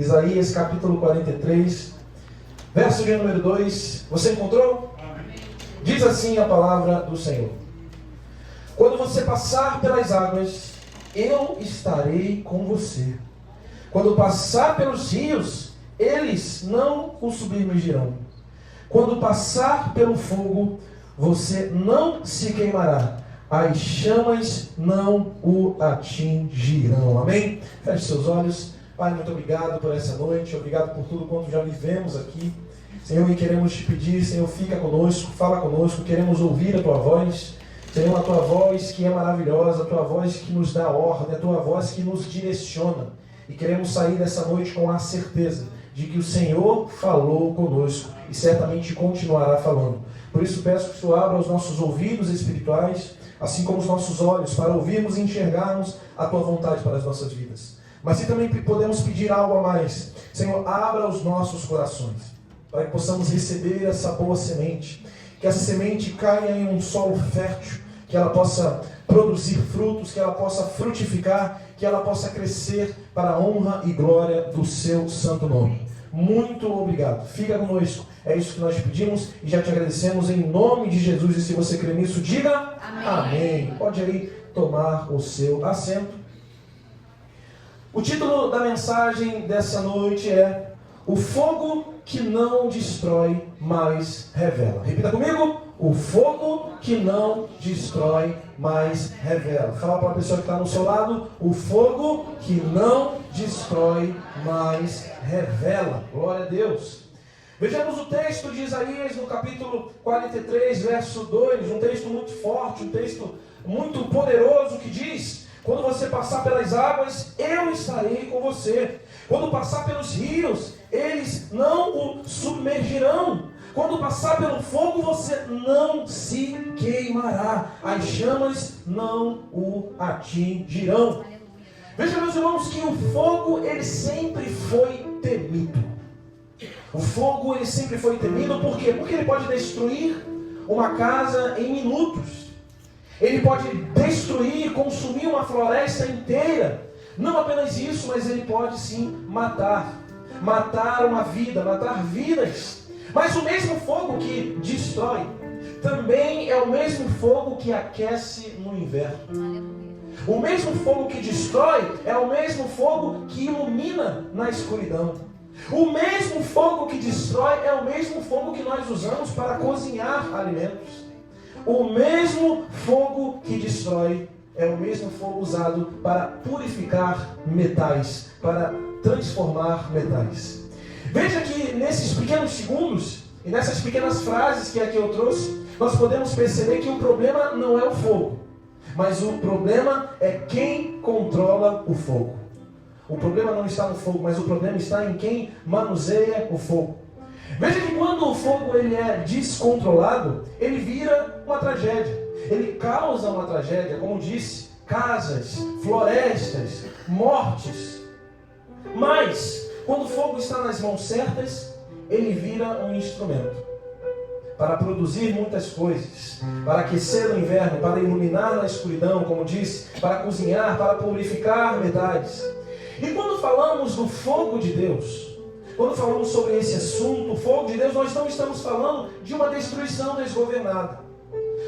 Isaías capítulo 43, verso de número 2. Você encontrou? Amém. Diz assim a palavra do Senhor: quando você passar pelas águas, eu estarei com você. Quando passar pelos rios, eles não o submergirão. Quando passar pelo fogo, você não se queimará. As chamas não o atingirão. Amém? Feche seus olhos. Pai, muito obrigado por essa noite. Obrigado por tudo quanto já vivemos aqui. Senhor, e queremos te pedir, Senhor, fica conosco, fala conosco. Queremos ouvir a tua voz. Senhor, a tua voz que é maravilhosa, a tua voz que nos dá ordem, a tua voz que nos direciona. E queremos sair dessa noite com a certeza de que o Senhor falou conosco e certamente continuará falando. Por isso peço que o Senhor abra os nossos ouvidos espirituais, assim como os nossos olhos, para ouvirmos e enxergarmos a tua vontade para as nossas vidas. Mas se também podemos pedir algo a mais, Senhor, abra os nossos corações, para que possamos receber essa boa semente, que essa semente caia em um solo fértil, que ela possa produzir frutos, que ela possa frutificar, que ela possa crescer para a honra e glória do seu santo nome. Muito obrigado. Fica conosco. É isso que nós pedimos e já te agradecemos em nome de Jesus. E se você crê nisso, diga amém. Amém. Pode aí tomar o seu assento. O título da mensagem dessa noite é O Fogo que não destrói, mas revela. Repita comigo. O fogo que não destrói, mas revela. Fala para a pessoa que está no seu lado. O fogo que não destrói, mas revela. Glória a Deus. Vejamos o texto de Isaías no capítulo 43, verso 2. Um texto muito forte, um texto muito poderoso que diz: quando você passar pelas águas, eu estarei com você. Quando passar pelos rios, eles não o submergirão. Quando passar pelo fogo, você não se queimará. As chamas não o atingirão. Veja, meus irmãos, que o fogo, ele sempre foi temido. O fogo, ele sempre foi temido, por quê? Porque ele pode destruir uma casa em minutos. Ele pode destruir, consumir uma floresta inteira. Não apenas isso, mas ele pode sim matar. Matar uma vida, matar vidas. Mas o mesmo fogo que destrói, também é o mesmo fogo que aquece no inverno. O mesmo fogo que destrói é o mesmo fogo que ilumina na escuridão. O mesmo fogo que destrói é o mesmo fogo que nós usamos para cozinhar alimentos. O mesmo fogo que destrói é o mesmo fogo usado para purificar metais, para transformar metais. Veja que nesses pequenos segundos e nessas pequenas frases que aqui eu trouxe, nós podemos perceber que o problema não é o fogo, mas o problema é quem controla o fogo. O problema não está no fogo, mas o problema está em quem manuseia o fogo. Veja que quando o fogo ele é descontrolado, ele vira uma tragédia. Ele causa uma tragédia, como disse, casas, florestas, mortes. Mas, quando o fogo está nas mãos certas, ele vira um instrumento para produzir muitas coisas, para aquecer no inverno, para iluminar na escuridão, como disse, para cozinhar, para purificar metais. E quando falamos do fogo de Deus, quando falamos sobre esse assunto, o fogo de Deus, nós não estamos falando de uma destruição desgovernada.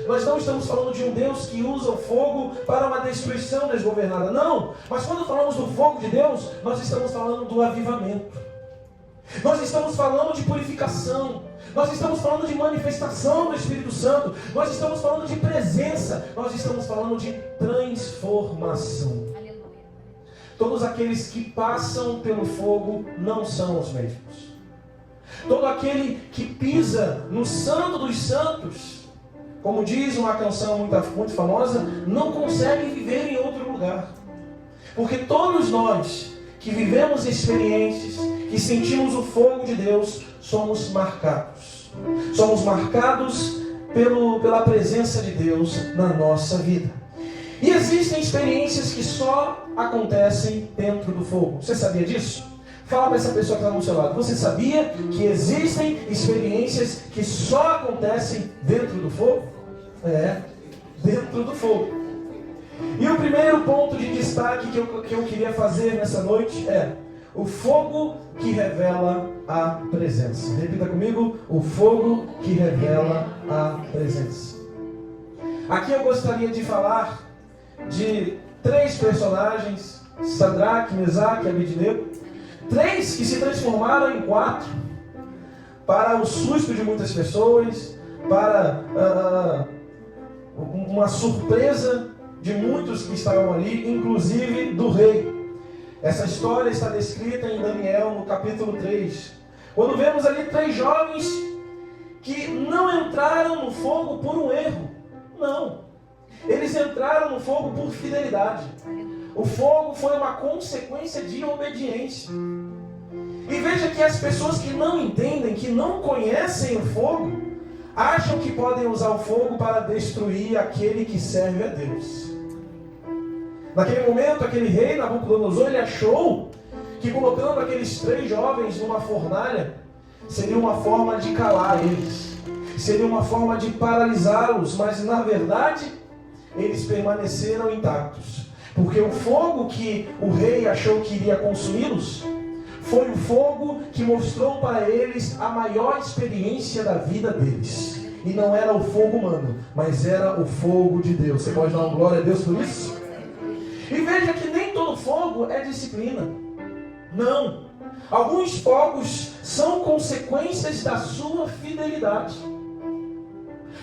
Nós não estamos falando de um Deus que usa o fogo para uma destruição desgovernada. Não, mas quando falamos do fogo de Deus, nós estamos falando do avivamento. Nós estamos falando de purificação. Nós estamos falando de manifestação do Espírito Santo. Nós estamos falando de presença. Nós estamos falando de transformação. Todos aqueles que passam pelo fogo não são os mesmos. Todo aquele que pisa no santo dos santos, como diz uma canção muito famosa, não consegue viver em outro lugar. Porque todos nós que vivemos experiências, que sentimos o fogo de Deus, somos marcados. Somos marcados pela presença de Deus na nossa vida. E existem experiências que só acontecem dentro do fogo. Você sabia disso? Fala para essa pessoa que está no seu lado. Você sabia que existem experiências que só acontecem dentro do fogo? É, dentro do fogo. E o primeiro ponto de destaque que eu queria fazer nessa noite é: o fogo que revela a presença. Repita comigo: o fogo que revela a presença. Aqui eu gostaria de falar de 3 personagens: Sadraque, Mesaque e Abednego. 3 que se transformaram em 4, para o susto de muitas pessoas, para uma surpresa de muitos que estavam ali, inclusive do rei. Essa história está descrita em Daniel, no capítulo 3. Quando vemos ali 3 jovens que não entraram no fogo por um erro. Não. Eles entraram no fogo por fidelidade. O fogo foi uma consequência de obediência. E veja que as pessoas que não entendem, que não conhecem o fogo, acham que podem usar o fogo para destruir aquele que serve a Deus. Naquele momento, aquele rei Nabucodonosor, ele achou que colocando aqueles 3 jovens numa fornalha seria uma forma de calar eles, seria uma forma de paralisá-los, mas na verdade eles permaneceram intactos, porque o fogo que o rei achou que iria consumi-los foi o fogo que mostrou para eles a maior experiência da vida deles. E não era o fogo humano, mas era o fogo de Deus. Você pode dar uma glória a Deus por isso? E veja que nem todo fogo é disciplina. Não. Alguns fogos são consequências da sua fidelidade.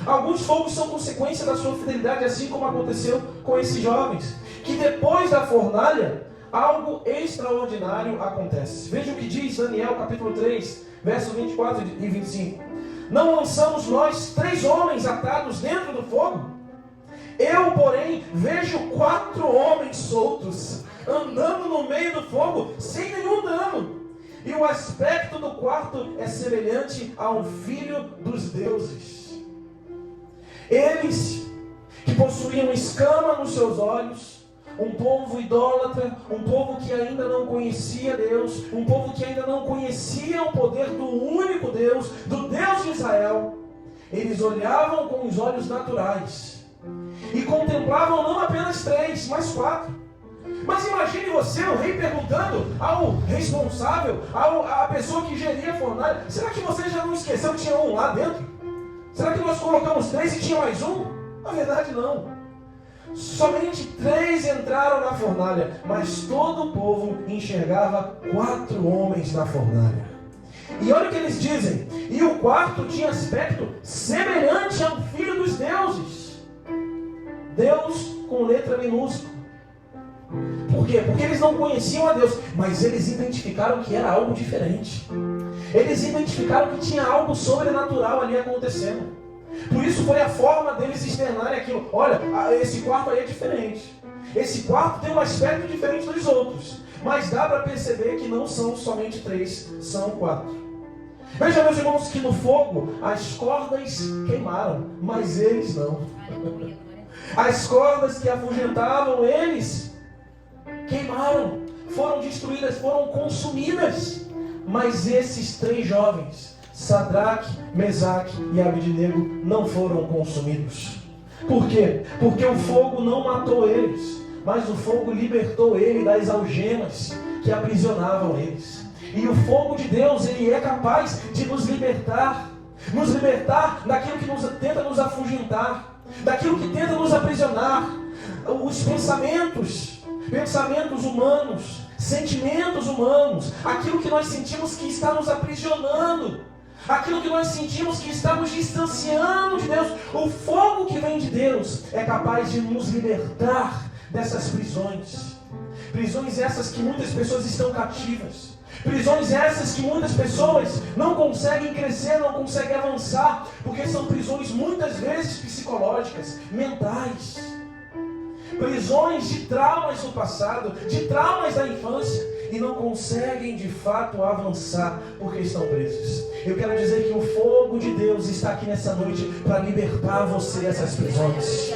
Alguns fogos são consequência da sua fidelidade, assim como aconteceu com esses jovens, que depois da fornalha, algo extraordinário acontece. Veja o que diz Daniel capítulo 3, versos 24 e 25. Não lançamos nós 3 homens atados dentro do fogo? Eu, porém, vejo 4 homens soltos, andando no meio do fogo, sem nenhum dano. E o aspecto do quarto é semelhante ao filho dos deuses. Eles, que possuíam escama nos seus olhos, um povo idólatra, um povo que ainda não conhecia Deus, um povo que ainda não conhecia o poder do único Deus, do Deus de Israel, eles olhavam com os olhos naturais e contemplavam não apenas 3, mas 4. Mas imagine você, o rei, perguntando ao responsável, à pessoa que geria a fornalha: será que você já não esqueceu que tinha um lá dentro? Será que nós colocamos 3 e tinha mais um? Na verdade não. Somente 3 entraram na fornalha, mas todo o povo enxergava 4 homens na fornalha. E olha o que eles dizem: e o quarto tinha aspecto semelhante ao filho dos deuses. Deus com letra minúscula. Por quê? Porque eles não conheciam a Deus, mas eles identificaram que era algo diferente. Eles identificaram que tinha algo sobrenatural ali acontecendo. Por isso foi a forma deles externarem aquilo. Olha, esse quarto aí é diferente. Esse quarto tem um aspecto diferente dos outros. Mas dá para perceber que não são somente 3, são 4. Veja, meus irmãos, que no fogo as cordas queimaram, mas eles não. As cordas que afugentavam eles queimaram, foram destruídas, foram consumidas. Mas esses 3 jovens, Sadraque, Mesaque e Abednego, não foram consumidos. Por quê? Porque o fogo não matou eles, mas o fogo libertou ele das algemas que aprisionavam eles. E o fogo de Deus, ele é capaz de nos libertar daquilo que tenta nos afugentar, daquilo que tenta nos aprisionar. Os pensamentos humanos, sentimentos humanos, aquilo que nós sentimos que está nos aprisionando, aquilo que nós sentimos que está nos distanciando de Deus. O fogo que vem de Deus é capaz de nos libertar dessas prisões. Prisões essas que muitas pessoas estão cativas. Prisões essas que muitas pessoas não conseguem crescer, não conseguem avançar, porque são prisões muitas vezes psicológicas, mentais. Prisões de traumas do passado, de traumas da infância, e não conseguem de fato avançar porque estão presos. Eu quero dizer que o fogo de Deus está aqui nessa noite para libertar você dessas prisões.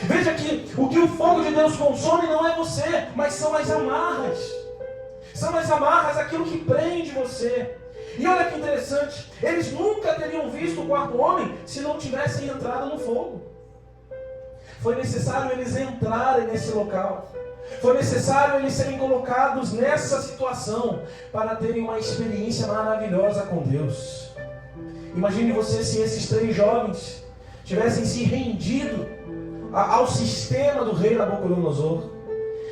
Veja que o que o fogo de Deus consome não é você, mas são as amarras. São as amarras, aquilo que prende você. E olha que interessante, eles nunca teriam visto o quarto homem se não tivessem entrado no fogo. Foi necessário eles entrarem nesse local. Foi necessário eles serem colocados nessa situação para terem uma experiência maravilhosa com Deus. Imagine você se esses 3 jovens tivessem se rendido ao sistema do rei Nabucodonosor.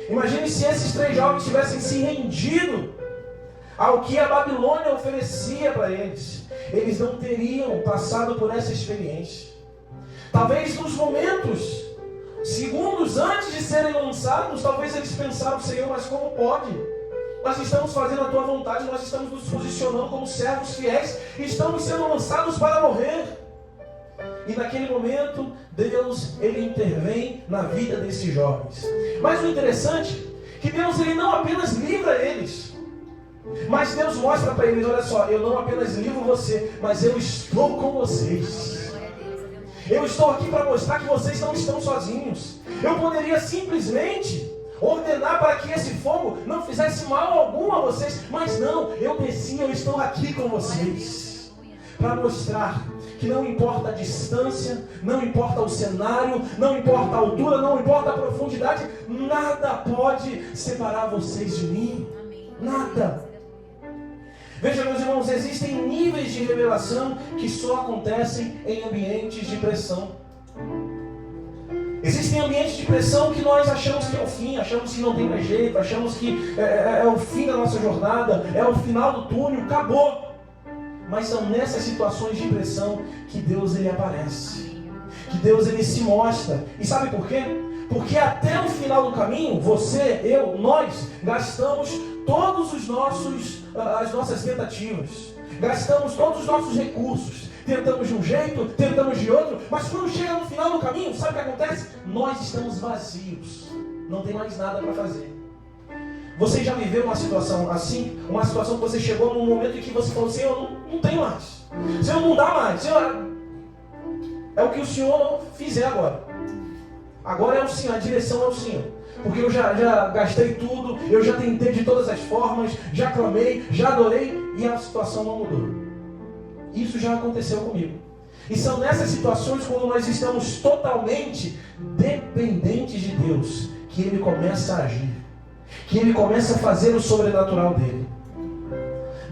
Imagine se esses 3 jovens tivessem se rendido ao que a Babilônia oferecia para eles. Eles não teriam passado por essa experiência. Talvez nos momentos, segundos antes de serem lançados, talvez eles pensaram: Senhor, mas como pode? Nós estamos fazendo a Tua vontade, nós estamos nos posicionando como servos fiéis, estamos sendo lançados para morrer. E naquele momento, Deus, Ele intervém na vida desses jovens. Mas o interessante é que Deus, Ele não apenas livra eles, mas Deus mostra para eles: olha só, eu não apenas livro você, mas eu estou com vocês. Eu estou aqui para mostrar que vocês não estão sozinhos. Eu poderia simplesmente ordenar para que esse fogo não fizesse mal algum a vocês, mas não, eu desci, eu estou aqui com vocês. Para mostrar que não importa a distância, não importa o cenário, não importa a altura, não importa a profundidade, nada pode separar vocês de mim. Nada. Veja, meus irmãos, existem níveis de revelação que só acontecem em ambientes de pressão. Existem ambientes de pressão que nós achamos que é o fim, achamos que não tem mais jeito, achamos que é o fim da nossa jornada, é o final do túnel, acabou. Mas são nessas situações de pressão que Deus, Ele aparece, que Deus, Ele se mostra. E sabe por quê? Porque até o final do caminho, você, eu, nós gastamos todos as nossas tentativas, gastamos todos os nossos recursos, tentamos de um jeito, tentamos de outro, mas quando chega no final do caminho, sabe o que acontece? Nós estamos vazios, não tem mais nada para fazer. Você já viveu uma situação assim? Uma situação que você chegou num momento em que você falou: Senhor, não tem mais, Senhor, não dá mais, Senhor, é o que o Senhor fizer agora. Agora é o Senhor, a direção é o Senhor. Porque eu já gastei tudo, eu já tentei de todas as formas, já clamei, já adorei e a situação não mudou. Isso já aconteceu comigo. E são nessas situações, quando nós estamos totalmente dependentes de Deus, que Ele começa a agir, que Ele começa a fazer o sobrenatural dEle.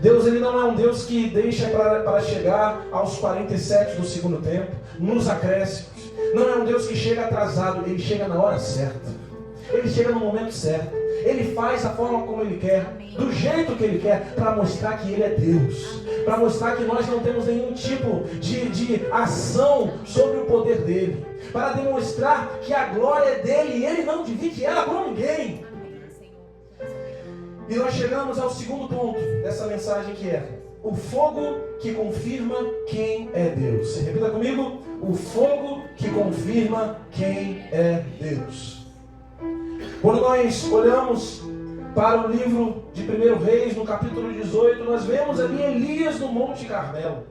Deus, Ele não é um Deus que deixa para chegar aos 47 do segundo tempo, nos acréscimos. Não é um Deus que chega atrasado, Ele chega na hora certa. Ele chega no momento certo. Ele faz da forma como Ele quer, do jeito que Ele quer, para mostrar que Ele é Deus. Para mostrar que nós não temos nenhum tipo de ação sobre o poder dEle. Para demonstrar que a glória é dEle e Ele não divide ela com ninguém. E nós chegamos ao segundo ponto dessa mensagem, que é o fogo que confirma quem é Deus. Repita comigo: o fogo que confirma quem é Deus. Quando nós olhamos para o livro de 1 Reis, no capítulo 18, nós vemos ali Elias no Monte Carmelo.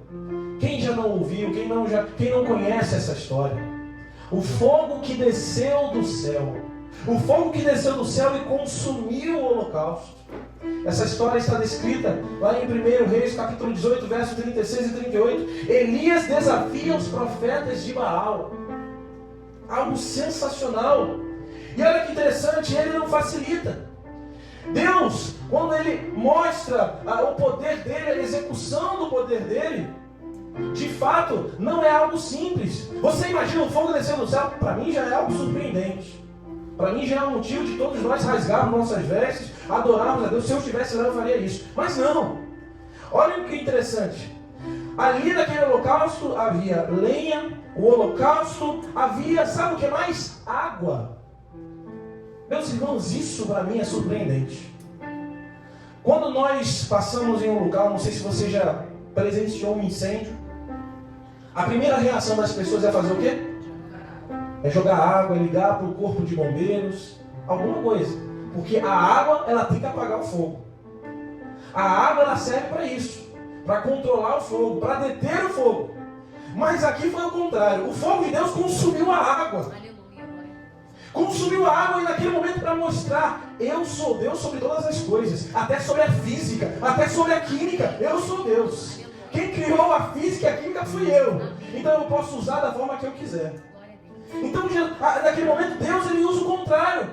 Quem já não ouviu, quem não conhece essa história? O fogo que desceu do céu. O fogo que desceu do céu e consumiu o holocausto. Essa história está descrita lá em 1 Reis, capítulo 18, versos 36 e 38. Elias desafia os profetas de Baal. Algo sensacional. E olha que interessante, ele não facilita. Deus, quando Ele mostra o poder dEle, a execução do poder dEle, de fato, não é algo simples. Você imagina o fogo descendo do céu? Para mim já é algo surpreendente. Para mim já é um motivo de todos nós rasgarmos nossas vestes, adorarmos a Deus. Se eu estivesse lá, eu faria isso. Mas não. Olha o que interessante. Ali naquele holocausto havia lenha, o holocausto havia, sabe o que mais? Água. Meus irmãos, isso para mim é surpreendente. Quando nós passamos em um lugar, não sei se você já presenciou um incêndio, a primeira reação das pessoas é fazer o quê? É jogar água, é ligar para o corpo de bombeiros, alguma coisa. Porque a água, ela tem que apagar o fogo. A água, ela serve para isso, para controlar o fogo, para deter o fogo. Mas aqui foi o contrário. O fogo de Deus consumiu a água. Consumiu a água e naquele momento para mostrar: eu sou Deus sobre todas as coisas, até sobre a física, até sobre a química. Eu sou Deus. Quem criou a física e a química fui eu. Então eu posso usar da forma que eu quiser. Então naquele momento Deus, Ele usa o contrário.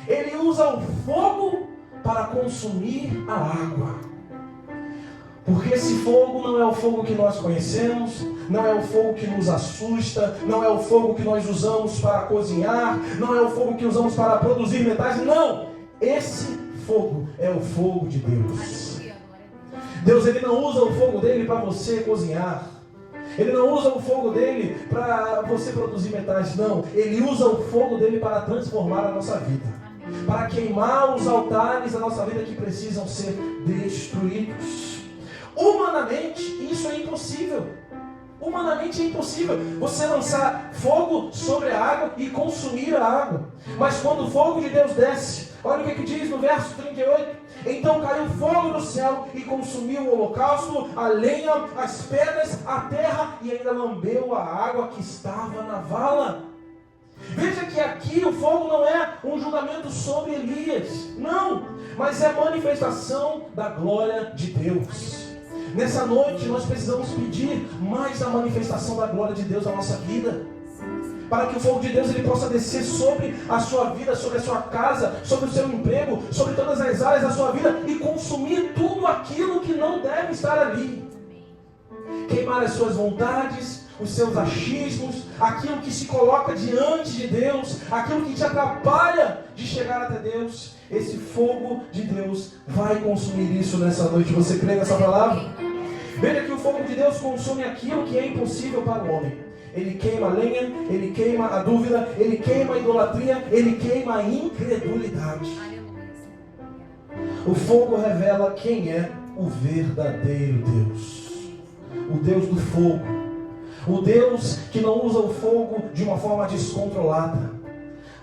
Ele usa o fogo para consumir a água. Porque esse fogo não é o fogo que nós conhecemos, não é o fogo que nos assusta, não é o fogo que nós usamos para cozinhar, não é o fogo que usamos para produzir metais, não! Esse fogo é o fogo de Deus. Deus, Ele não usa o fogo dele para você cozinhar. Ele não usa o fogo dele para você produzir metais, não. Ele usa o fogo dele para transformar a nossa vida. Para queimar os altares da nossa vida que precisam ser destruídos. Humanamente, isso é impossível. Humanamente é impossível você lançar fogo sobre a água e consumir a água. Mas quando o fogo de Deus desce, olha o que diz no verso 38. Então caiu fogo do céu e consumiu o holocausto, a lenha, as pedras, a terra e ainda lambeu a água que estava na vala. Veja que aqui o fogo não é um julgamento sobre Elias, não, mas é a manifestação da glória de Deus. Nessa noite nós precisamos pedir mais da manifestação da glória de Deus na nossa vida, para que o fogo de Deus ele possa descer sobre a sua vida, sobre a sua casa, sobre o seu emprego, sobre todas as áreas da sua vida e consumir tudo aquilo que não deve estar ali. Queimar as suas vontades, os seus achismos, aquilo que se coloca diante de Deus, aquilo que te atrapalha de chegar até Deus. Esse fogo de Deus vai consumir isso nessa noite. Você crê nessa palavra? Veja que o fogo de Deus consome aquilo que é impossível para o homem. Ele queima a lenha, ele queima a dúvida, ele queima a idolatria, ele queima a incredulidade. O fogo revela quem é o verdadeiro Deus. O Deus do fogo. O Deus que não usa o fogo de uma forma descontrolada,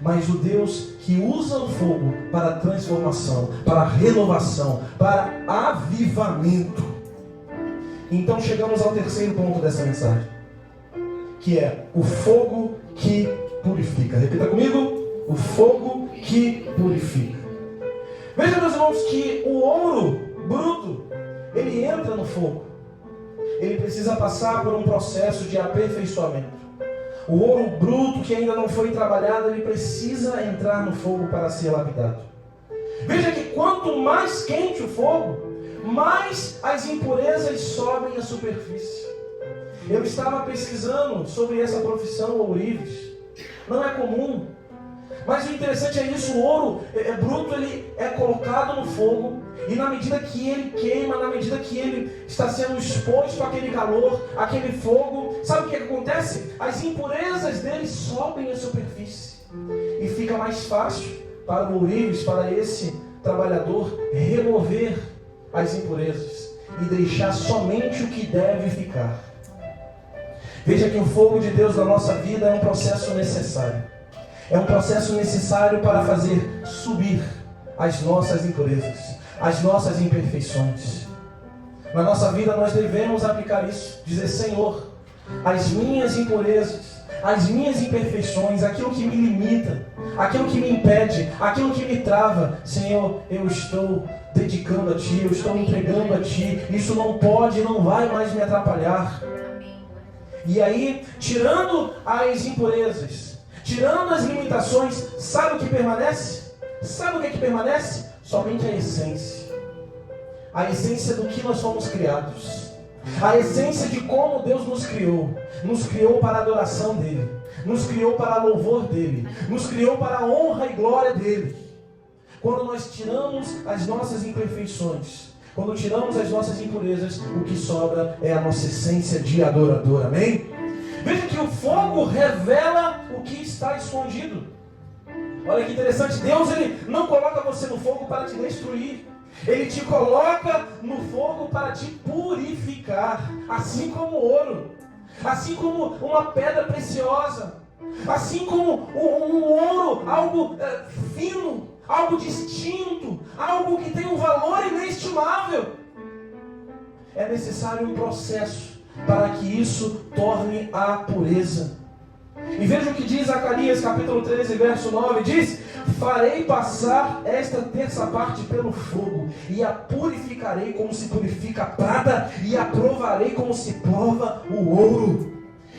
mas o Deus que usa o fogo para transformação, para renovação, para avivamento. Então chegamos ao terceiro ponto dessa mensagem, que é o fogo que purifica. Repita comigo: o fogo que purifica. Veja, meus irmãos, que o ouro bruto, ele entra no fogo. Ele precisa passar por um processo de aperfeiçoamento. O ouro bruto que ainda não foi trabalhado, ele precisa entrar no fogo para ser lapidado. Veja que quanto mais quente o fogo, mais as impurezas sobem à superfície. Eu estava pesquisando sobre essa profissão ourives. Não é comum. Mas o interessante é isso, o ouro bruto ele é colocado no fogo, e na medida que ele queima, na medida que ele está sendo exposto àquele calor, àquele fogo, sabe o que acontece? As impurezas dele sobem à superfície, e fica mais fácil para o ourives, para esse trabalhador, remover as impurezas e deixar somente o que deve ficar. Veja que o fogo de Deus na nossa vida é um processo necessário. É um processo necessário para fazer subir as nossas impurezas, as nossas imperfeições. Na nossa vida nós devemos aplicar isso. Dizer: Senhor, as minhas impurezas, as minhas imperfeições, aquilo que me limita, aquilo que me impede, aquilo que me trava, Senhor, eu estou dedicando a Ti, eu estou entregando a Ti. Isso não pode, não vai mais me atrapalhar. E aí, tirando as impurezas, tirando as limitações, sabe o que permanece? Sabe o que permanece? Somente a essência. A essência do que nós fomos criados. A essência de como Deus nos criou. Nos criou para a adoração dEle. Nos criou para louvor dEle. Nos criou para a honra e glória dEle. Quando nós tiramos as nossas imperfeições, quando tiramos as nossas impurezas, o que sobra é a nossa essência de adorador. Amém? Veja que o fogo revela o que está escondido. Olha que interessante. Deus ele não coloca você no fogo para te destruir. Ele te coloca no fogo para te purificar. Assim como o ouro. Assim como uma pedra preciosa. Assim como um ouro, algo fino, algo distinto, algo que tem um valor inestimável. É necessário um processo para que isso torne a pureza. E veja o que diz Zacarias capítulo 13, verso 9, diz: farei passar esta terça parte pelo fogo, e a purificarei como se purifica a prata, e a provarei como se prova o ouro.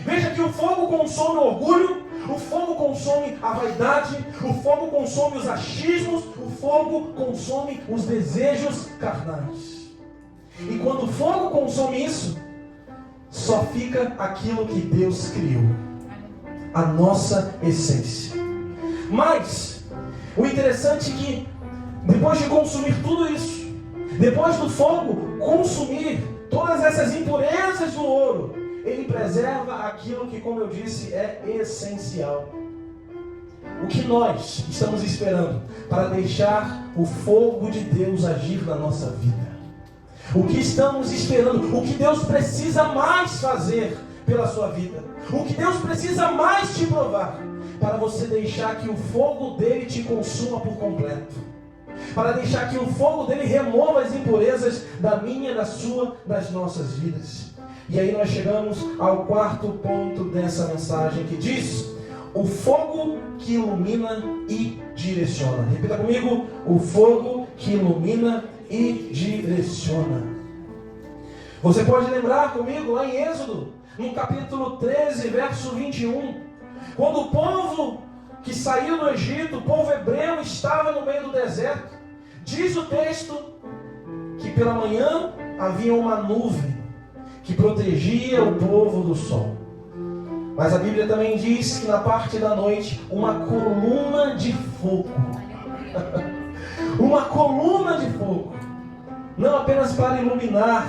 Veja que o fogo consome o orgulho, O fogo consome a vaidade, o fogo consome os achismos, o fogo consome os desejos carnais. E quando o fogo consome isso, só fica aquilo que Deus criou, a nossa essência. Mas o interessante é que depois de consumir tudo isso, depois do fogo consumir todas essas impurezas do ouro, ele preserva aquilo que, como eu disse, é essencial. O que nós estamos esperando para deixar o fogo de Deus agir na nossa vida? O que estamos esperando? O que Deus precisa mais fazer pela sua vida? O que Deus precisa mais te provar para você deixar que o fogo dele te consuma por completo? Para deixar que o fogo dele remova as impurezas da minha, da sua, das nossas vidas. E aí nós chegamos ao quarto ponto dessa mensagem, que diz: o fogo que ilumina e direciona. Repita comigo: o fogo que ilumina e direciona. Você pode lembrar comigo lá em Êxodo, no capítulo 13, verso 21, quando o povo que saiu do Egito, o povo hebreu, estava no meio do deserto. Diz o texto que pela manhã havia uma nuvem que protegia o povo do sol. Mas a Bíblia também diz que na parte da noite, uma coluna de fogo. Uma coluna de fogo. Não apenas para iluminar,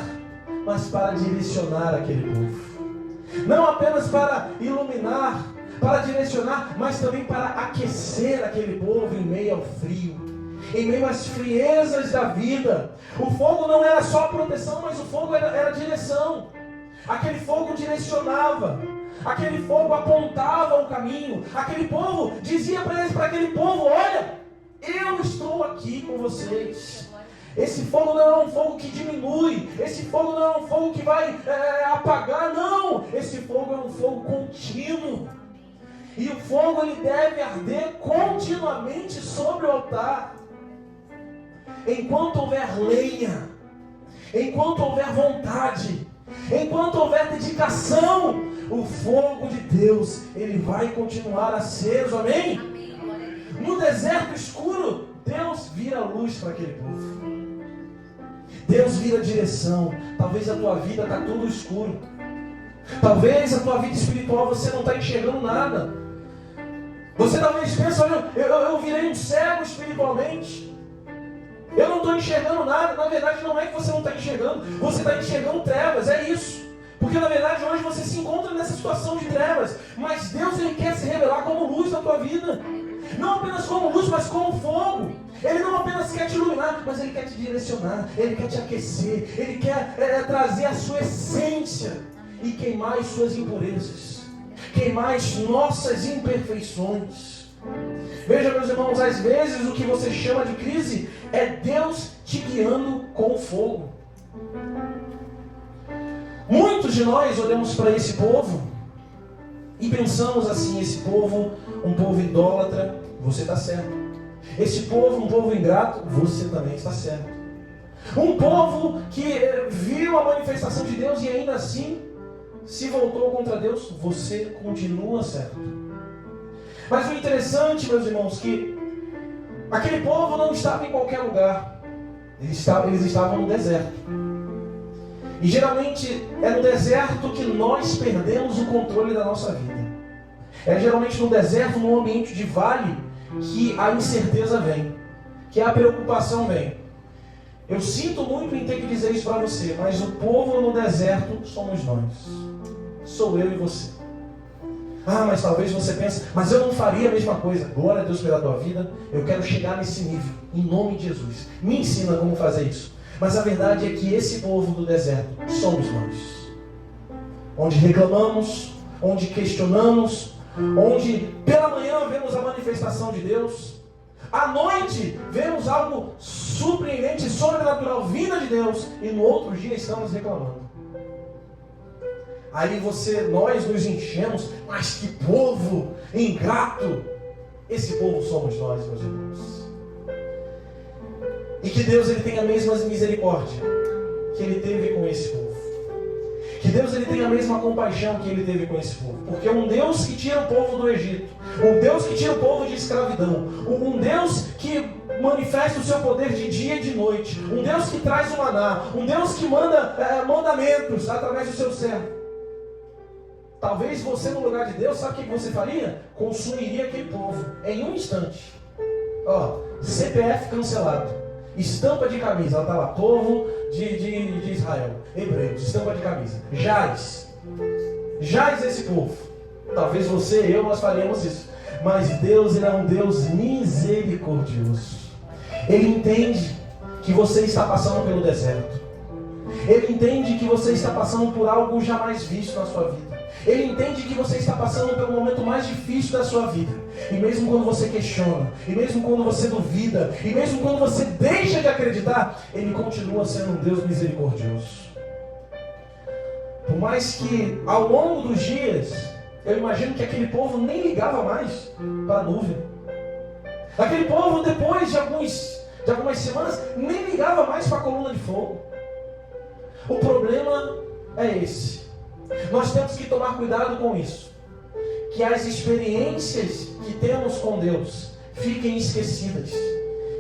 mas para direcionar aquele povo. Não apenas para iluminar, para direcionar, mas também para aquecer aquele povo em meio ao frio, em meio às friezas da vida. O fogo não era só proteção, mas o fogo era direção. Aquele fogo direcionava, aquele fogo apontava o caminho. Aquele povo dizia para aquele povo: olha, eu estou aqui com vocês. Esse fogo não é um fogo que diminui, esse fogo não é um fogo que vai apagar, não. Esse fogo é um fogo contínuo. E o fogo ele deve arder continuamente sobre o altar. Enquanto houver lenha, enquanto houver vontade, enquanto houver dedicação, o fogo de Deus ele vai continuar aceso. Amém? No deserto escuro, Deus vira luz para aquele povo. Deus vira direção. Talvez a tua vida está tudo escuro. Talvez a tua vida espiritual você não está enxergando nada. Você talvez pense: olha, eu virei um cego espiritualmente. Eu não estou enxergando nada. Na verdade não é que você não está enxergando, você está enxergando trevas, é isso. Porque na verdade hoje você se encontra nessa situação de trevas. Mas Deus ele quer se revelar como luz na tua vida. Não apenas como luz, mas como fogo. Ele não apenas quer te iluminar, mas ele quer te direcionar. Ele quer te aquecer. Ele quer trazer a sua essência e queimar as suas impurezas, queimar as nossas imperfeições. Veja, meus irmãos, às vezes o que você chama de crise é Deus te guiando com o fogo. Muitos de nós olhamos para esse povo e pensamos assim: esse povo, um povo idólatra, você está certo. Esse povo, um povo ingrato, você também está certo. Um povo que viu a manifestação de Deus e ainda assim se voltou contra Deus, você continua certo. Mas o interessante, meus irmãos, que aquele povo não estava em qualquer lugar. Eles estavam no deserto. E geralmente é no deserto que nós perdemos o controle da nossa vida. É geralmente no deserto, num ambiente de vale, que a incerteza vem, que a preocupação vem. Eu sinto muito em ter que dizer isso para você, mas o povo no deserto somos nós. Sou eu e você. Ah, mas talvez você pense: mas eu não faria a mesma coisa. Glória a Deus pela tua vida. Eu quero chegar nesse nível, em nome de Jesus. Me ensina como fazer isso. Mas a verdade é que esse povo do deserto somos nós. Onde reclamamos, onde questionamos, onde pela manhã vemos a manifestação de Deus, à noite vemos algo surpreendente, sobrenatural, vinda de Deus, e no outro dia estamos reclamando. Aí nós nos enchemos: mas que povo ingrato! Esse povo somos nós, meus irmãos. E que Deus ele tenha a mesma misericórdia que ele teve com esse povo. Que Deus ele tem a mesma compaixão que ele teve com esse povo. Porque um Deus que tira o povo do Egito, um Deus que tira o povo de escravidão, um Deus que manifesta o seu poder de dia e de noite, um Deus que traz o maná, um Deus que manda mandamentos através do seu servo. Talvez você no lugar de Deus, sabe o que você faria? Consumiria aquele povo em um instante. Ó, CPF cancelado, estampa de camisa, ela está lá, povo de Israel, hebreus, estampa de camisa, jaz esse povo. Talvez você e eu, nós faríamos isso. Mas Deus, ele é um Deus misericordioso. Ele entende que você está passando pelo deserto. Ele entende que você está passando por algo jamais visto na sua vida. Ele entende que você está passando pelo momento mais difícil da sua vida. E mesmo quando você questiona, e mesmo quando você duvida, e mesmo quando você deixa de acreditar, Ele continua sendo um Deus misericordioso. Por mais que ao longo dos dias, eu imagino que aquele povo nem ligava mais para a nuvem. Aquele povo, depois de algumas semanas, nem ligava mais para a coluna de fogo. O problema é esse. Nós temos que tomar cuidado com isso. Que as experiências que temos com Deus fiquem esquecidas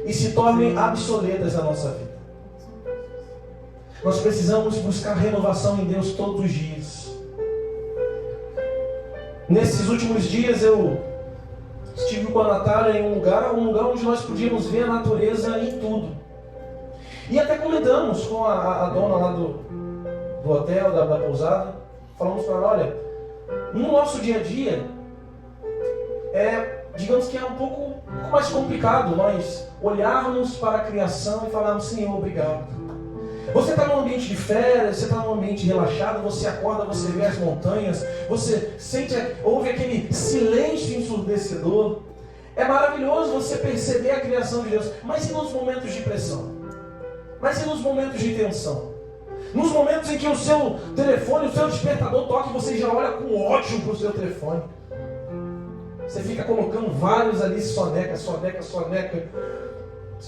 e se tornem obsoletas na nossa vida. Nós precisamos buscar renovação em Deus todos os dias. Nesses últimos dias eu estive com a Natália em um lugar onde nós podíamos ver a natureza em tudo. E até comentamos com a dona lá do hotel, da pousada. Falamos para ela, olha, no nosso dia a dia, digamos que é um pouco mais complicado nós olharmos para a criação e falarmos, Senhor, obrigado. Você está num ambiente de férias, você está num ambiente relaxado, você acorda, você vê as montanhas, você ouve aquele silêncio ensurdecedor. É maravilhoso você perceber a criação de Deus, mas e nos momentos de pressão? Mas e nos momentos de tensão? Nos momentos em que o seu telefone, o seu despertador toca e você já olha com ódio para o seu telefone. Você fica colocando vários ali, soneca. Seu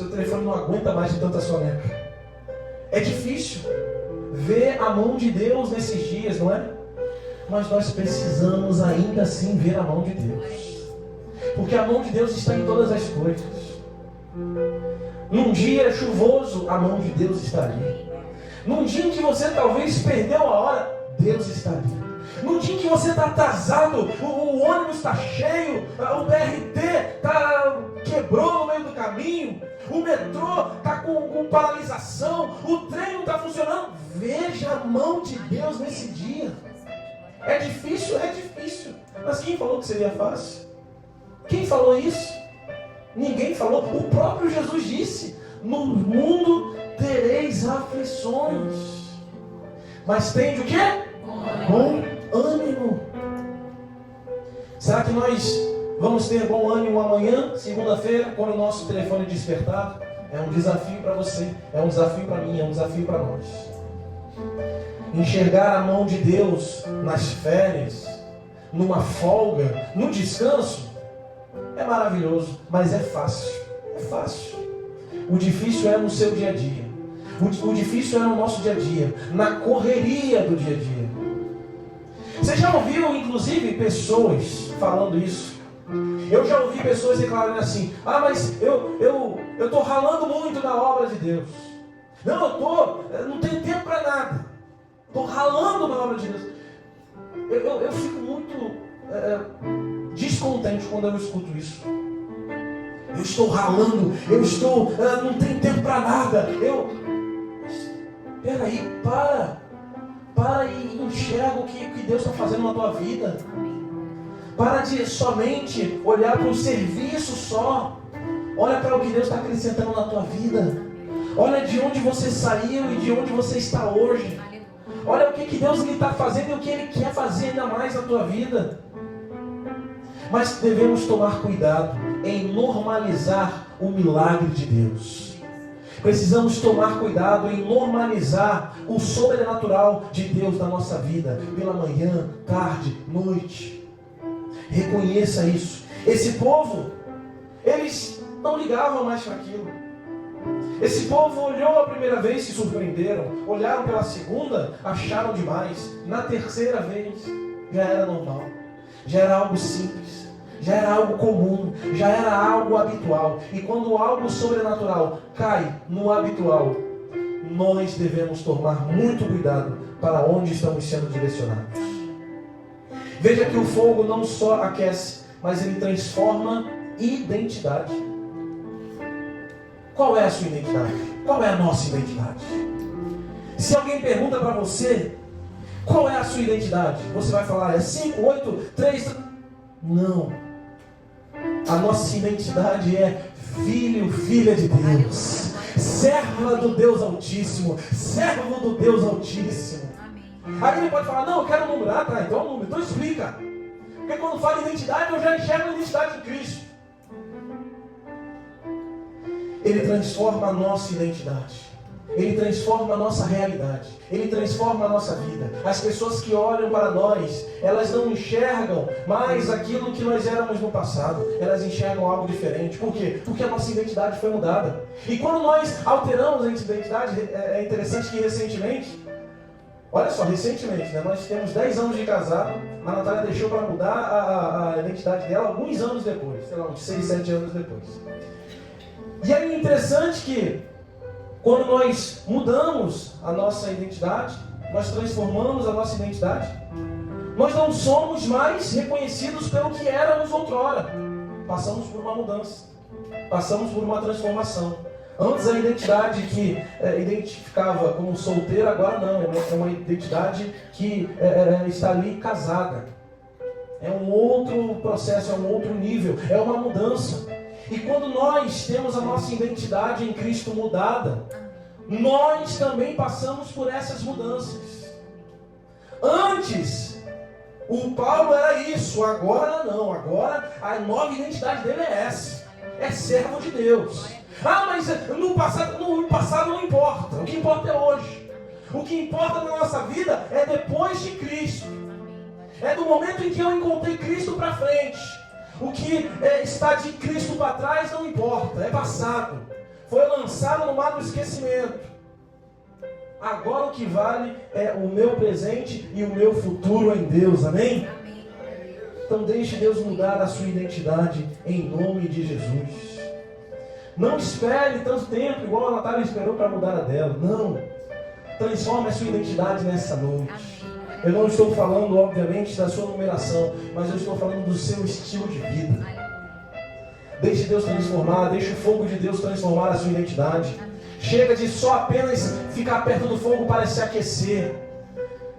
telefone não aguenta mais de tanta soneca. É difícil ver a mão de Deus nesses dias, não é? Mas nós precisamos ainda assim ver a mão de Deus. Porque a mão de Deus está em todas as coisas. Num dia chuvoso, a mão de Deus está ali. Num dia em que você talvez perdeu a hora, Deus está ali. Num dia em que você está atrasado, o ônibus está cheio, o BRT quebrou no meio do caminho, o metrô está com paralisação, o trem não está funcionando, veja a mão de Deus nesse dia. É difícil, mas quem falou que seria fácil? Quem falou isso? Ninguém falou. O próprio Jesus disse, no mundo tereis aflições, mas tende o quê? Bom ânimo. Será que nós vamos ter bom ânimo amanhã, segunda-feira, quando o nosso telefone despertar? É um desafio para você, é um desafio para mim, é um desafio para nós. Enxergar a mão de Deus nas férias, numa folga, no descanso, é maravilhoso, mas é fácil. É fácil. O difícil é no seu dia a dia. O difícil é no nosso dia a dia, na correria do dia a dia. Você já ouviu, inclusive, pessoas falando isso? Eu já ouvi pessoas declarando assim, mas eu estou ralando muito na obra de Deus. Não tenho tempo para nada. Estou ralando na obra de Deus. Eu fico muito descontente quando eu escuto isso. Eu estou ralando, não tenho tempo para nada. Peraí, para e enxerga o que Deus está fazendo na tua vida. Para de somente olhar para o serviço só. Olha para o que Deus está acrescentando na tua vida. Olha de onde você saiu e de onde você está hoje. Olha o que Deus está fazendo e o que Ele quer fazer ainda mais na tua vida. Mas devemos tomar cuidado em normalizar o milagre de Deus. Precisamos tomar cuidado em normalizar o sobrenatural de Deus na nossa vida, pela manhã, tarde, noite. Reconheça isso. Esse povo, eles não ligavam mais para aquilo. Esse povo olhou a primeira vez, se surpreenderam. Olharam pela segunda, acharam demais. Na terceira vez, já era normal. Já era algo simples. Já era algo comum. Já era algo habitual. E quando algo sobrenatural cai no habitual, nós devemos tomar muito cuidado para onde estamos sendo direcionados. Veja que o fogo não só aquece, mas ele transforma identidade. Qual é a sua identidade? Qual é a nossa identidade? Se alguém pergunta para você, qual é a sua identidade? Você vai falar, é 5, 8, 3... Não. A nossa identidade é filho, filha de Deus. Serva do Deus Altíssimo. Servo do Deus Altíssimo. Aí ele pode falar, não, eu quero um número. Ah, tá, então é um número. Então explica. Porque quando fala identidade, eu já enxergo a identidade de Cristo. Ele transforma a nossa identidade. Ele transforma a nossa realidade. Ele transforma a nossa vida. As pessoas que olham para nós, elas não enxergam mais aquilo que nós éramos no passado. Elas enxergam algo diferente. Por quê? Porque a nossa identidade foi mudada. E quando nós alteramos a identidade, é interessante que recentemente, olha só, recentemente, né, nós temos 10 anos de casado, a Natália deixou para mudar a identidade dela alguns anos depois, sei lá, uns 6, 7 anos depois. E é interessante que quando nós mudamos a nossa identidade, nós transformamos a nossa identidade, nós não somos mais reconhecidos pelo que éramos outrora. Passamos por uma mudança, passamos por uma transformação. Antes a identidade que identificava como solteiro, agora não, é uma identidade que está ali casada. É um outro processo, é um outro nível, é uma mudança. E quando nós temos a nossa identidade em Cristo mudada, nós também passamos por essas mudanças. Antes, o Paulo era isso, agora não. Agora a nova identidade dele é essa. É servo de Deus. Ah, mas no passado não importa. O que importa é hoje. O que importa na nossa vida é depois de Cristo. É do momento em que eu encontrei Cristo para frente. O que está de Cristo para trás não importa, é passado. Foi lançado no mar do esquecimento. Agora o que vale é o meu presente e o meu futuro em Deus, amém? Então deixe Deus mudar a sua identidade em nome de Jesus. Não espere tanto tempo, igual a Natália esperou para mudar a dela. Não. Transforme a sua identidade nessa noite. Eu não estou falando, obviamente, da sua numeração, mas eu estou falando do seu estilo de vida. Deixe Deus transformar, deixe o fogo de Deus transformar a sua identidade. Chega de só apenas ficar perto do fogo para se aquecer.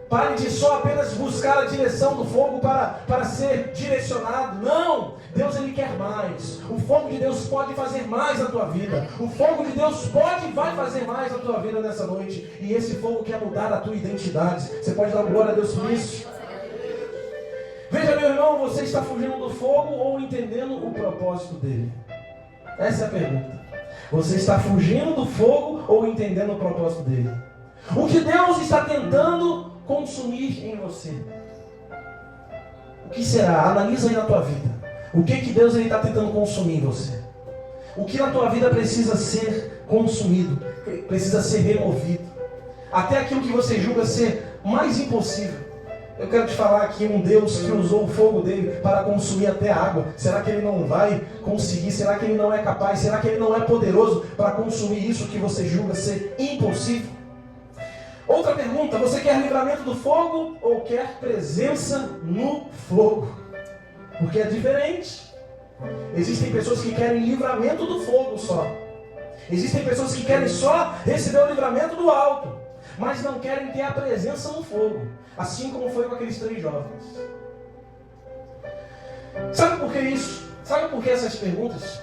Pare de só apenas buscar a direção do fogo para ser direcionado. Não! Deus, Ele quer mais. O fogo de Deus pode fazer mais na tua vida. O fogo de Deus pode e vai fazer mais na tua vida nessa noite. E esse fogo quer mudar a tua identidade. Você pode dar glória a Deus por isso? Veja, meu irmão, você está fugindo do fogo ou entendendo o propósito dele? Essa é a pergunta. Você está fugindo do fogo ou entendendo o propósito dele? O que Deus está tentando consumir em você? O que será? Analisa aí na tua vida. O que Deus está tentando consumir em você? O que na tua vida precisa ser consumido? Precisa ser removido? Até aquilo que você julga ser mais impossível. Eu quero te falar aqui um Deus que usou o fogo dele para consumir até a água. Será que ele não vai conseguir? Será que ele não é capaz? Será que ele não é poderoso para consumir isso que você julga ser impossível? Outra pergunta, você quer livramento do fogo ou quer presença no fogo? Porque é diferente. Existem pessoas que querem livramento do fogo só. Existem pessoas que querem só receber o livramento do alto, mas não querem ter a presença no fogo. Assim como foi com aqueles 3 jovens. Sabe por que isso? Sabe por que essas perguntas?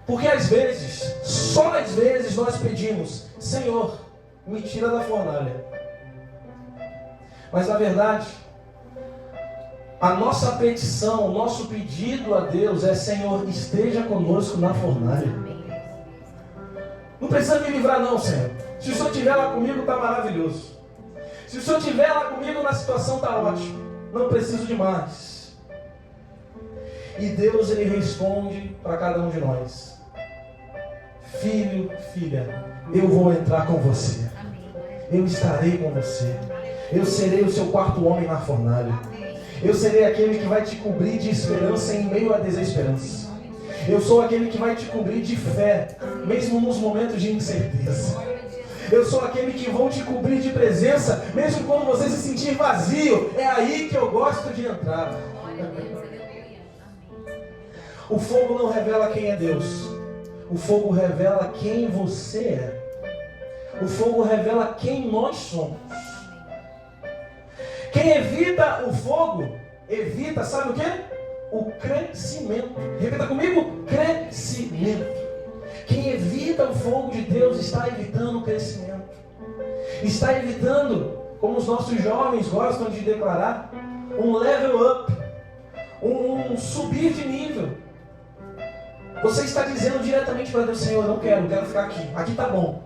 Porque às vezes, só às vezes nós pedimos, Senhor, me tira da fornalha. Mas na verdade, a nossa petição, o nosso pedido a Deus é, Senhor, esteja conosco na fornalha. Não precisa me livrar não, Senhor. Se o Senhor estiver lá comigo, está maravilhoso. Se o Senhor estiver lá comigo na situação, está ótimo. Não preciso de mais. E Deus, Ele responde para cada um de nós. filho, filha, eu vou entrar com você. Eu estarei com você. Eu serei o seu quarto homem na fornalha. Eu serei aquele que vai te cobrir de esperança em meio à desesperança. Eu sou aquele que vai te cobrir de fé, mesmo nos momentos de incerteza. Eu sou aquele que vou te cobrir de presença, mesmo quando você se sentir vazio. É aí que eu gosto de entrar. O fogo não revela quem é Deus. O fogo revela quem você é. O fogo revela quem nós somos. Quem evita o fogo, evita, sabe o quê? O crescimento. Repita comigo, crescimento. Quem evita o fogo de Deus está evitando o crescimento. Está evitando, como os nossos jovens gostam de declarar, um level up, um subir de nível. Você está dizendo diretamente para Deus: Senhor, eu quero ficar aqui. Aqui está bom.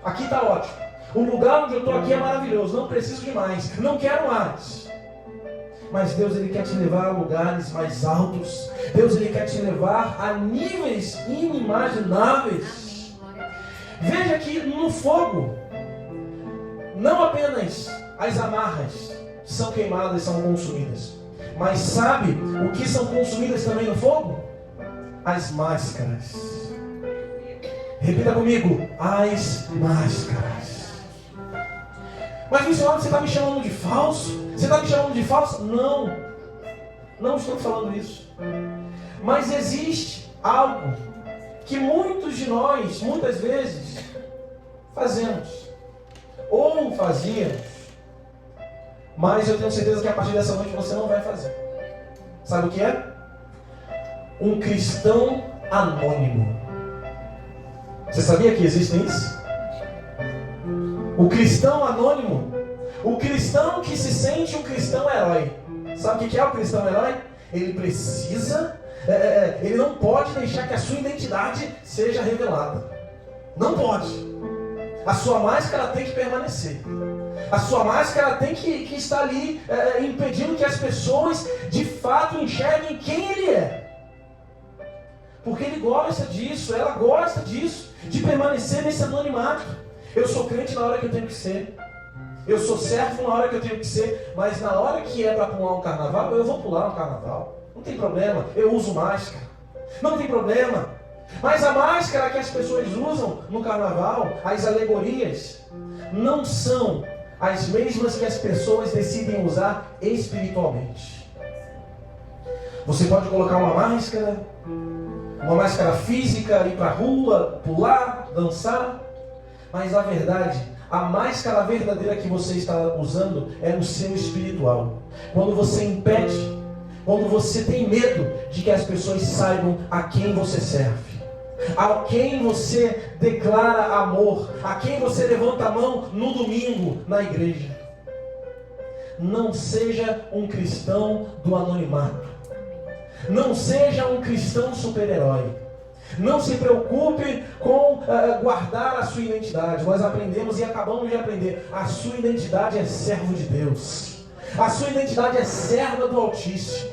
Aqui está ótimo. O lugar onde eu estou aqui é maravilhoso. Não preciso de mais. Não quero mais. Mas Deus, Ele quer te levar a lugares mais altos. Deus, Ele quer te levar a níveis inimagináveis. Veja que no fogo, não apenas as amarras são queimadas, são consumidas. Mas sabe o que são consumidas também no fogo? As máscaras. Repita comigo, as máscaras. Mas missionário, você está me chamando de falso? Você está me chamando de falso? Não, não estou falando isso. Mas existe algo que muitos de nós, muitas vezes, fazemos. Ou fazíamos. Mas eu tenho certeza que a partir dessa noite você não vai fazer. Sabe o que é? Um cristão anônimo. Você sabia que existe isso? O cristão anônimo. O cristão que se sente um cristão herói. Sabe o que é o cristão herói? Ele precisa, ele não pode deixar que a sua identidade seja revelada. Não pode. A sua máscara tem que permanecer. A sua máscara tem que estar ali, impedindo que as pessoas de fato enxerguem quem ele é. Porque ele gosta disso, ela gosta disso, de permanecer nesse anonimato. Eu sou crente na hora que eu tenho que ser. Eu sou servo na hora que eu tenho que ser. Mas na hora que é para pular um carnaval, eu vou pular um carnaval. Não tem problema, eu uso máscara. Não tem problema. Mas a máscara que as pessoas usam no carnaval, as alegorias, não são as mesmas que as pessoas decidem usar espiritualmente. Você pode colocar uma máscara física, ir para a rua, pular, dançar, mas a verdade, a máscara verdadeira que você está usando é o seu espiritual. Quando você impede, quando você tem medo de que as pessoas saibam a quem você serve, a quem você declara amor, a quem você levanta a mão no domingo na igreja. Não seja um cristão do anonimato. Não seja um cristão super-herói. Não se preocupe com guardar a sua identidade. Nós aprendemos e acabamos de aprender. A sua identidade é servo de Deus. A sua identidade é serva do Altíssimo.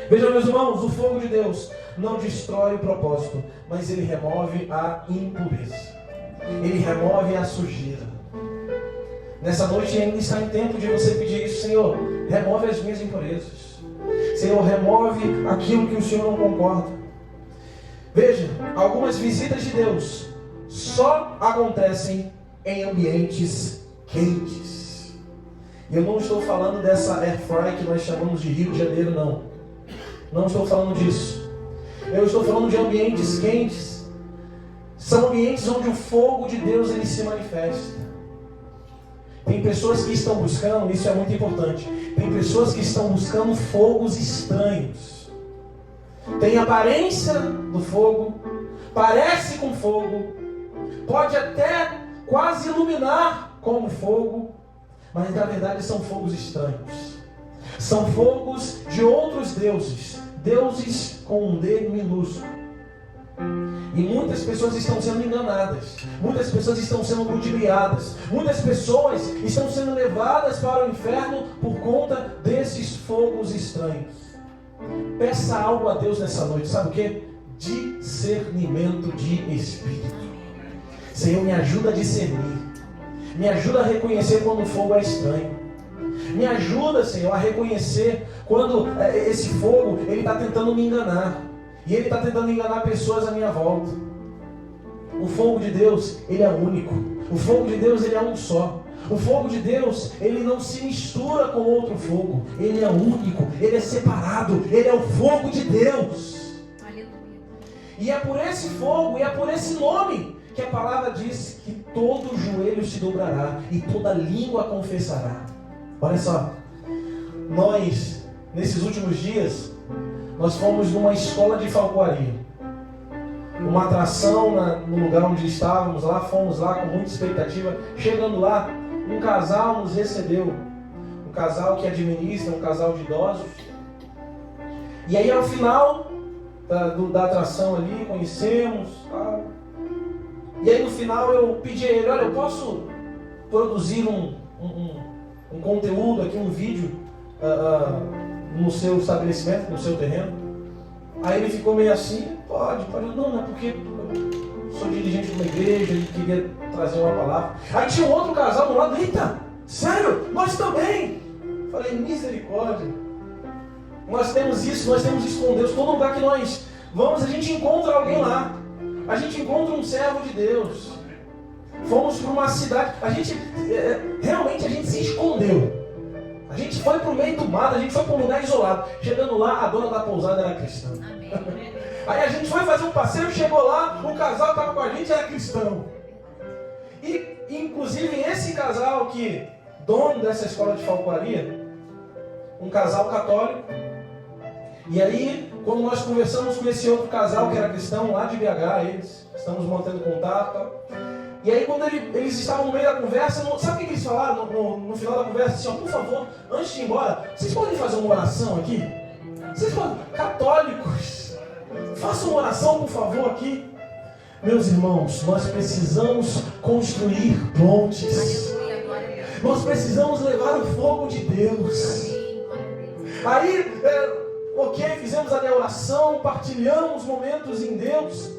Vejam, meus irmãos, o fogo de Deus não destrói o propósito, mas ele remove a impureza. Ele remove a sujeira. Nessa noite ainda está em tempo de você pedir isso: Senhor, remove as minhas impurezas. Senhor, remove aquilo que o Senhor não concorda. Veja, algumas visitas de Deus só acontecem em ambientes quentes. E eu não estou falando dessa air fry que nós chamamos de Rio de Janeiro, não. Não estou falando disso. Eu estou falando de ambientes quentes. São ambientes onde o fogo de Deus ele se manifesta. Tem pessoas que estão buscando, isso é muito importante, tem pessoas que estão buscando fogos estranhos. Tem aparência do fogo, parece com fogo, pode até quase iluminar como fogo, mas na verdade são fogos estranhos. São fogos de outros deuses, deuses com um D minúsculo. E muitas pessoas estão sendo enganadas, muitas pessoas estão sendo ludibriadas, muitas pessoas estão sendo levadas para o inferno por conta desses fogos estranhos. Peça algo a Deus nessa noite, sabe o que? discernimento de espírito. Senhor, me ajuda a discernir. Me ajuda a reconhecer quando o fogo é estranho. Me ajuda, Senhor, a reconhecer quando esse fogo ele está tentando me enganar. E ele está tentando enganar pessoas à minha volta. O fogo de Deus, ele é único. O fogo de Deus, ele é um só. O fogo de Deus, ele não se mistura com outro fogo. Ele é único, ele é separado. Ele é o fogo de Deus. Aleluia. E é por esse fogo, e é por esse nome que a palavra diz que todo joelho se dobrará e toda língua confessará. Olha só, nós, nesses últimos dias, nós fomos numa escola de falcoaria. Uma atração no lugar onde estávamos lá, fomos lá com muita expectativa. Chegando lá, um casal nos recebeu. Um casal que administra, um casal de idosos. E aí ao final da atração ali, conhecemos. E aí no final eu pedi a ele, olha, eu posso produzir um conteúdo aqui, um vídeo no seu estabelecimento, no seu terreno? Aí ele ficou meio assim, pode, não é porque eu sou dirigente de uma igreja e queria trazer uma palavra. Aí tinha um outro casal do lado, eita, sério, nós também. Falei, misericórdia. Nós temos isso com Deus. Todo lugar que nós vamos, a gente encontra alguém lá. A gente encontra um servo de Deus. Fomos para uma cidade, realmente a gente se escondeu. A gente foi para o meio do mato, a gente foi para um lugar isolado. Chegando lá, a dona da pousada era cristã. Aí a gente foi fazer um passeio, chegou lá, o casal que estava com a gente era cristão. E, inclusive, esse casal que, dono dessa escola de falcoaria, um casal católico. E aí, quando nós conversamos com esse outro casal que era cristão, lá de BH, eles, estamos mantendo contato. E aí, quando eles estavam no meio da conversa, sabe o que eles falaram no final da conversa? Assim, ó, por favor, antes de ir embora, vocês podem fazer uma oração aqui? Vocês podem, católicos, façam uma oração, por favor, aqui. Meus irmãos, nós precisamos construir pontes. Nós precisamos levar o fogo de Deus. Aí, fizemos ali a oração, partilhamos momentos em Deus.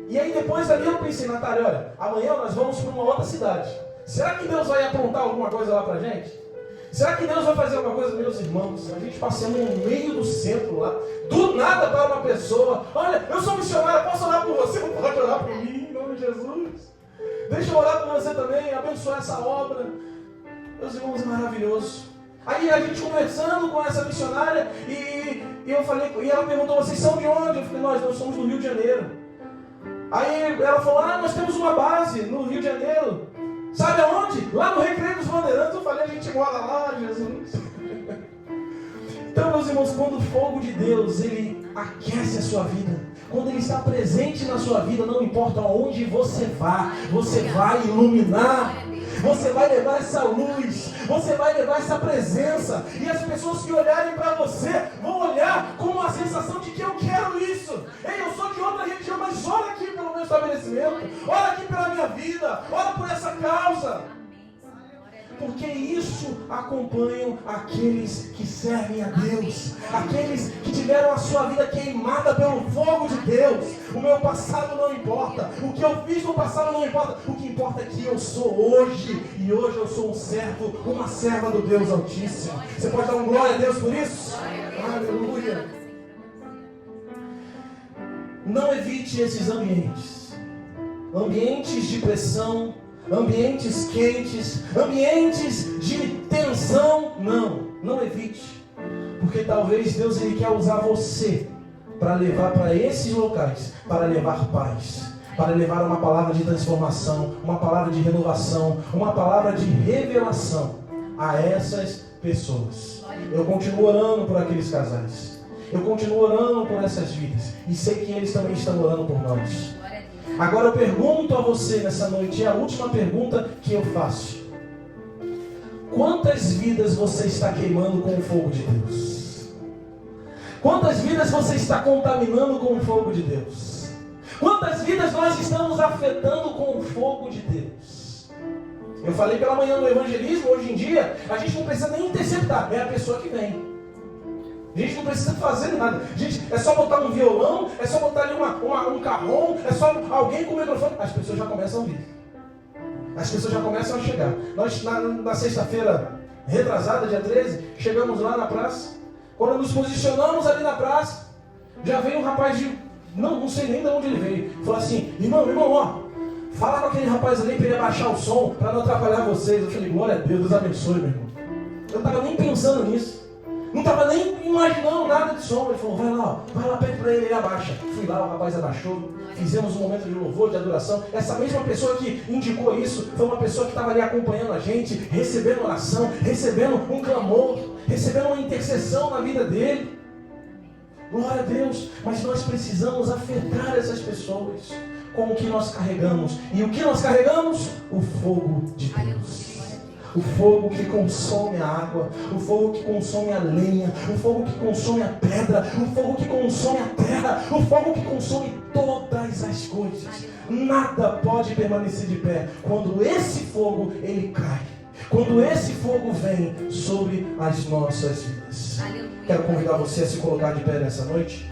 E aí depois ali eu pensei, Natália, olha, amanhã nós vamos para uma outra cidade. Será que Deus vai aprontar alguma coisa lá pra gente? Será que Deus vai fazer alguma coisa? Meus irmãos, a gente passando no meio do centro lá, do nada para uma pessoa, olha, eu sou missionário, posso orar por você? Não pode orar por mim, em nome de Jesus. Deixa eu orar por você também, abençoar essa obra. Meus irmãos, é maravilhoso. Aí a gente conversando com essa missionária e eu falei, e ela perguntou, vocês são de onde? Eu falei, nós somos do Rio de Janeiro. Aí ela falou, nós temos uma base no Rio de Janeiro. Sabe aonde? Lá no Recreio dos Bandeirantes. Eu falei, a gente mora lá, Jesus. Então, meus irmãos, quando o fogo de Deus, ele aquece a sua vida, quando ele está presente na sua vida, não importa aonde você vá, você vai iluminar. Você vai levar essa luz, você vai levar essa presença, e as pessoas que olharem para você vão olhar com uma sensação de que eu quero isso. Ei, eu sou de outra religião, mas ora aqui pelo meu estabelecimento, ora aqui pela minha vida, ora por essa causa. Porque isso acompanham aqueles que servem a Deus, aqueles que tiveram a sua vida queimada pelo fogo de Deus. O meu passado não importa, o que eu fiz no passado não importa, o que importa é que eu sou hoje, e hoje eu sou um servo, uma serva do Deus Altíssimo. Você pode dar um glória a Deus por isso? Aleluia! Não evite esses ambientes de pressão, ambientes quentes, ambientes de tensão. Não evite, porque talvez Deus ele quer usar você para levar para esses locais, para levar paz, para levar uma palavra de transformação, uma palavra de renovação, uma palavra de revelação a essas pessoas. Eu continuo orando por aqueles casais, eu continuo orando por essas vidas, e sei que eles também estão orando por nós. Agora eu pergunto a você nessa noite, é a última pergunta que eu faço: quantas vidas você está queimando com o fogo de Deus? Quantas vidas você está contaminando com o fogo de Deus? Quantas vidas nós estamos afetando com o fogo de Deus? Eu falei pela manhã no evangelismo, hoje em dia, a gente não precisa nem interceptar, é a pessoa que vem. A gente não precisa fazer nada. Gente, é só botar um violão, é só botar ali um carrom, é só alguém com o microfone. As pessoas já começam a ouvir. As pessoas já começam a chegar. Nós, na sexta-feira retrasada, dia 13, chegamos lá na praça. Quando nos posicionamos ali na praça, já veio um rapaz de... Não sei nem de onde ele veio. Falou assim, irmão, ó, fala com aquele rapaz ali para ele abaixar o som, para não atrapalhar vocês. Eu falei, glória a Deus, Deus abençoe, meu irmão. Eu não estava nem pensando nisso. Não estava nem imaginando nada de som. Ele falou, vai lá, pede para ele, ele abaixa. Fui lá, o rapaz abaixou. Fizemos um momento de louvor, de adoração. Essa mesma pessoa que indicou isso foi uma pessoa que estava ali acompanhando a gente, recebendo oração, recebendo um clamor, recebendo uma intercessão na vida dele. Glória a Deus. Mas nós precisamos afetar essas pessoas com o que nós carregamos. E o que nós carregamos? O fogo de Deus. O fogo que consome a água, o fogo que consome a lenha, o fogo que consome a pedra, o fogo que consome a terra, o fogo que consome todas as coisas. Nada pode permanecer de pé quando esse fogo ele cai, quando esse fogo vem sobre as nossas vidas. Quero convidar você a se colocar de pé nessa noite.